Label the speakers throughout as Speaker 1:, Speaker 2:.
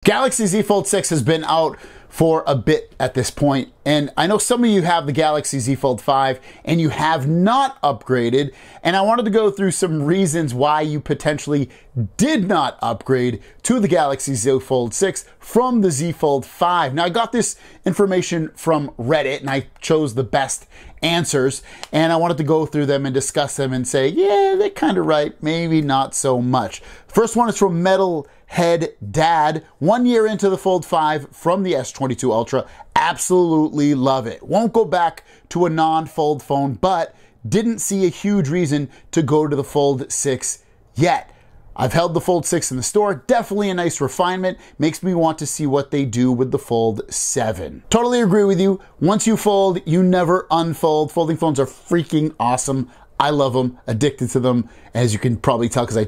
Speaker 1: Galaxy Z Fold 6 has been out for a bit at this point, and I know some of you have the Galaxy Z Fold 5 and you have not upgraded, and I wanted to go through some reasons why you potentially did not upgrade to the Galaxy Z Fold 6 from the Z Fold 5. Now, I got this information from Reddit and I chose the best answers, and I wanted to go through them and discuss them and say, yeah, they're kind of right, maybe not so much. First one is from MetalHeadDad. 1 year into the Fold 5 from the S22 Ultra. Absolutely love it. Won't go back to a non-fold phone, but didn't see a huge reason to go to the Fold 6 yet. I've held the Fold 6 in the store. Definitely a nice refinement. Makes me want to see what they do with the Fold 7. Totally agree with you. Once you fold, you never unfold. Folding phones are freaking awesome. I love them. Addicted to them, as you can probably tell because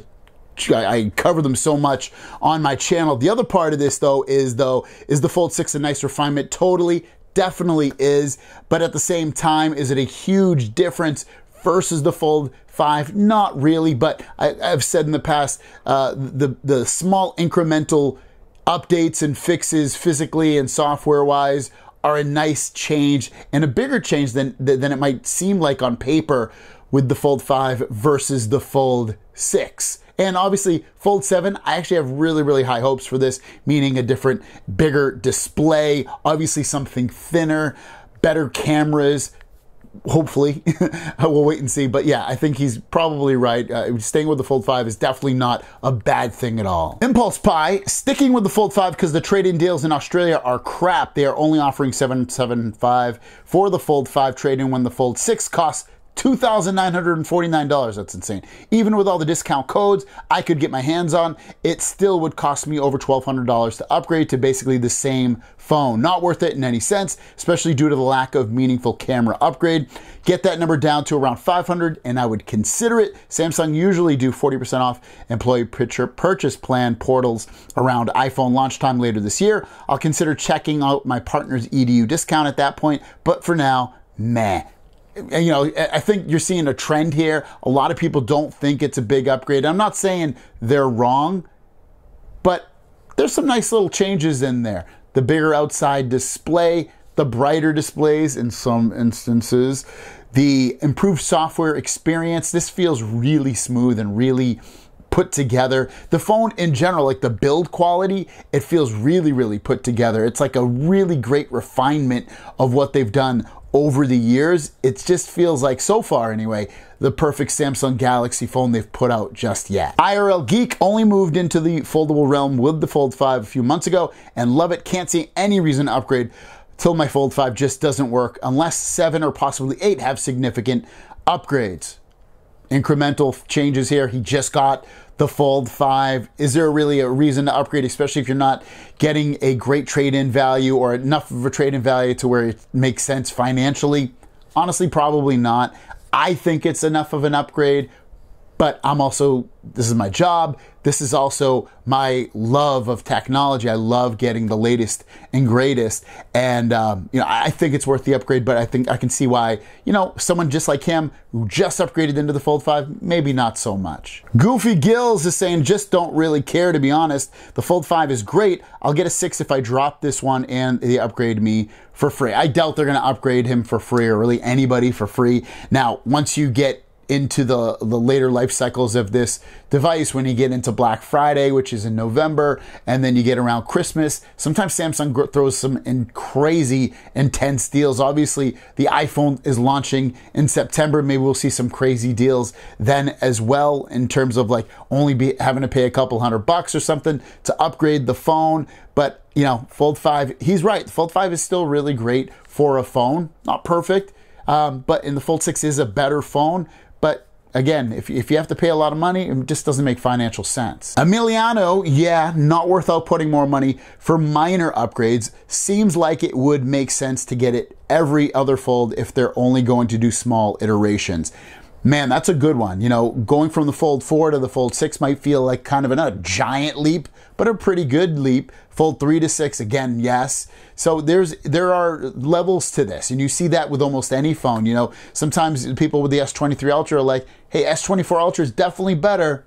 Speaker 1: I cover them so much on my channel. The other part of this though is the Fold 6 a nice refinement? Totally, definitely is. But at the same time, is it a huge difference versus the Fold 5? Not really, but I've said in the past, the small incremental updates and fixes physically and software-wise are a nice change and a bigger change than it might seem like on paper with the Fold 5 versus the Fold 6. And obviously, Fold 7, I actually have really, really high hopes for this, meaning a different, bigger display, obviously something thinner, better cameras, hopefully. We'll wait and see. But yeah, I think he's probably right. Staying with the Fold 5 is definitely not a bad thing at all. ImpulsePie, sticking with the Fold 5 because the trade-in deals in Australia are crap. They are only offering $775 for the Fold 5 trade-in when the Fold 6 costs $2,949. That's insane. Even with all the discount codes I could get my hands on, it still would cost me over $1,200 to upgrade to basically the same phone. Not worth it in any sense, especially due to the lack of meaningful camera upgrade. Get that number down to around $500 and I would consider it. Samsung usually do 40% off employee purchase plan portals around iPhone launch time later this year. I'll consider checking out my partner's EDU discount at that point, but for now, meh. You know, I think you're seeing a trend here. A lot of people don't think it's a big upgrade. I'm not saying they're wrong, but there's some nice little changes in there. The bigger outside display, the brighter displays in some instances, the improved software experience. This feels really smooth and really put together. The phone in general, like the build quality, it feels really, really put together. It's like a really great refinement of what they've done over the years. It just feels like, so far anyway, the perfect Samsung Galaxy phone they've put out just yet. IRLGeek only moved into the foldable realm with the Fold 5 a few months ago and love it. Can't see any reason to upgrade till my Fold 5 just doesn't work unless 7 or possibly 8 have significant upgrades. Incremental changes here. He just got the Fold 5. Is there really a reason to upgrade, especially if you're not getting a great trade-in value or enough of a trade-in value to where it makes sense financially? Honestly, probably not. I think it's enough of an upgrade, but this is my job. This is also my love of technology. I love getting the latest and greatest. And, I think it's worth the upgrade, but I think I can see why, someone just like him who just upgraded into the Fold 5, maybe not so much. Goofy Gills is saying, just don't really care, to be honest. The Fold 5 is great. I'll get a 6 if I drop this one and they upgrade me for free. I doubt they're going to upgrade him for free, or really anybody for free. Now, once you get into the later life cycles of this device, when you get into Black Friday, which is in November, and then you get around Christmas, sometimes Samsung throws some crazy intense deals. Obviously, the iPhone is launching in September. Maybe we'll see some crazy deals then as well, in terms of like only having to pay a couple $100 or something to upgrade the phone. But Fold 5, he's right. The Fold 5 is still really great for a phone. Not perfect, but the Fold 6 is a better phone. But again, if you have to pay a lot of money, it just doesn't make financial sense. Emiliano, yeah, not worth outputting more money for minor upgrades. Seems like it would make sense to get it every other Fold if they're only going to do small iterations. Man, that's a good one. Going from the Fold 4 to the Fold 6 might feel like kind of a giant leap, but a pretty good leap. Fold 3 to 6, again, yes. So there are levels to this, and you see that with almost any phone. Sometimes people with the S23 Ultra are like, hey, S24 Ultra is definitely better,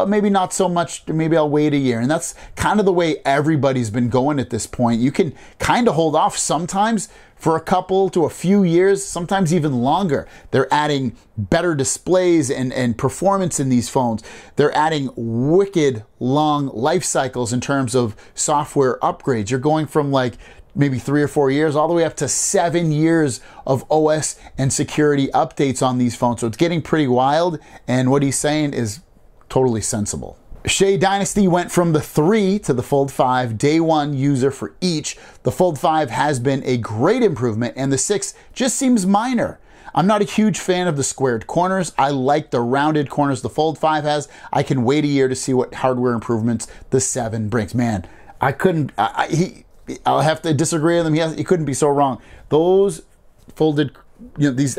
Speaker 1: but maybe not so much, maybe I'll wait a year. And that's kind of the way everybody's been going at this point. You can kind of hold off sometimes for a couple to a few years, sometimes even longer. They're adding better displays and performance in these phones. They're adding wicked long life cycles in terms of software upgrades. You're going from like maybe 3 or 4 years all the way up to 7 years of OS and security updates on these phones. So it's getting pretty wild, and what he's saying is totally sensible. Shea Dynasty went from the 3 to the Fold 5, day one user for each. The Fold 5 has been a great improvement, and the 6 just seems minor. I'm not a huge fan of the squared corners. I like the rounded corners the Fold 5 has. I can wait a year to see what hardware improvements the 7 brings. Man, I'll have to disagree with him. He couldn't be so wrong. Those folded, these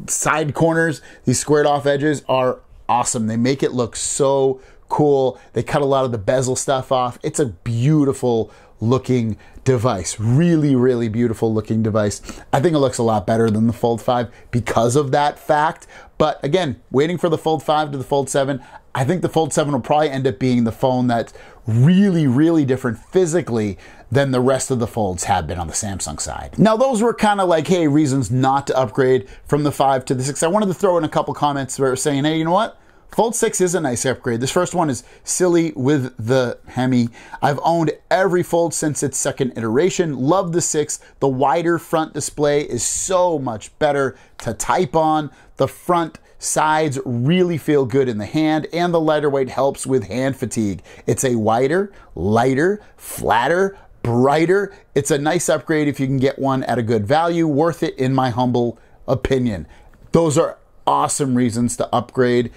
Speaker 1: side corners, these squared off edges are awesome. They make it look so cool. They cut a lot of the bezel stuff off. It's a beautiful looking device. Really, really beautiful looking device. I think it looks a lot better than the Fold 5 because of that fact. But again, waiting for the Fold 5 to the Fold 7, I think the Fold 7 will probably end up being the phone that's really, really different physically than the rest of the Folds have been on the Samsung side. Now, those were kind of like, hey, reasons not to upgrade from the 5 to the 6. I wanted to throw in a couple comments where saying, hey, you know what? Fold 6 is a nice upgrade. This first one is silly with the Hemi. I've owned every Fold since its second iteration. Love the 6. The wider front display is so much better to type on. The front sides really feel good in the hand, and the lighter weight helps with hand fatigue. It's a wider, lighter, flatter, brighter. It's a nice upgrade if you can get one at a good value. Worth it in my humble opinion. Those are awesome reasons to upgrade.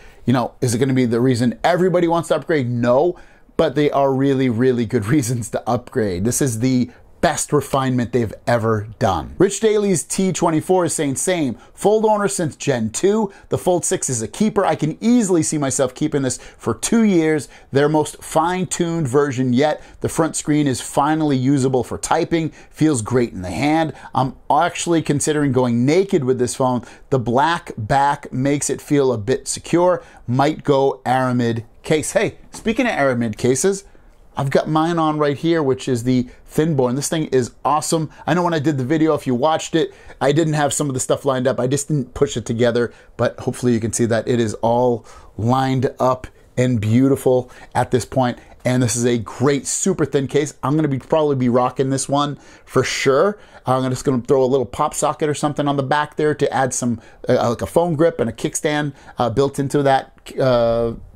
Speaker 1: Is it going to be the reason everybody wants to upgrade? No, but they are really, really good reasons to upgrade. This is the best refinement they've ever done. Rich Daly's T24 is saying same. Fold owner since Gen 2. The Fold 6 is a keeper. I can easily see myself keeping this for 2 years. Their most fine-tuned version yet. The front screen is finally usable for typing. Feels great in the hand. I'm actually considering going naked with this phone. The black back makes it feel a bit secure. Might go aramid case. Hey, speaking of aramid cases, I've got mine on right here, which is the Thinborn. This thing is awesome. I know when I did the video, if you watched it, I didn't have some of the stuff lined up. I just didn't push it together, but hopefully you can see that it is all lined up and beautiful at this point. And this is a great super thin case. I'm gonna probably be rocking this one for sure. I'm just gonna throw a little pop socket or something on the back there to add some, like a phone grip and a kickstand built into that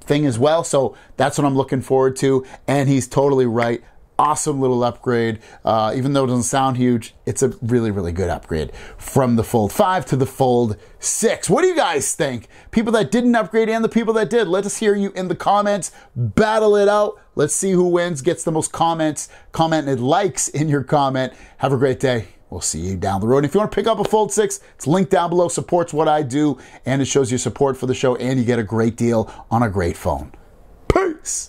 Speaker 1: thing as well. So that's what I'm looking forward to. And he's totally right. Awesome little upgrade. Even though it doesn't sound huge, it's a really, really good upgrade from the Fold 5 to the Fold 6. What do you guys think? People that didn't upgrade and the people that did, let us hear you in the comments. Battle it out. Let's see who wins, gets the most commented likes in your comment. Have a great day. We'll see you down the road. If you want to pick up a Fold 6, it's linked down below. Supports what I do, and it shows your support for the show, and you get a great deal on a great phone. Peace!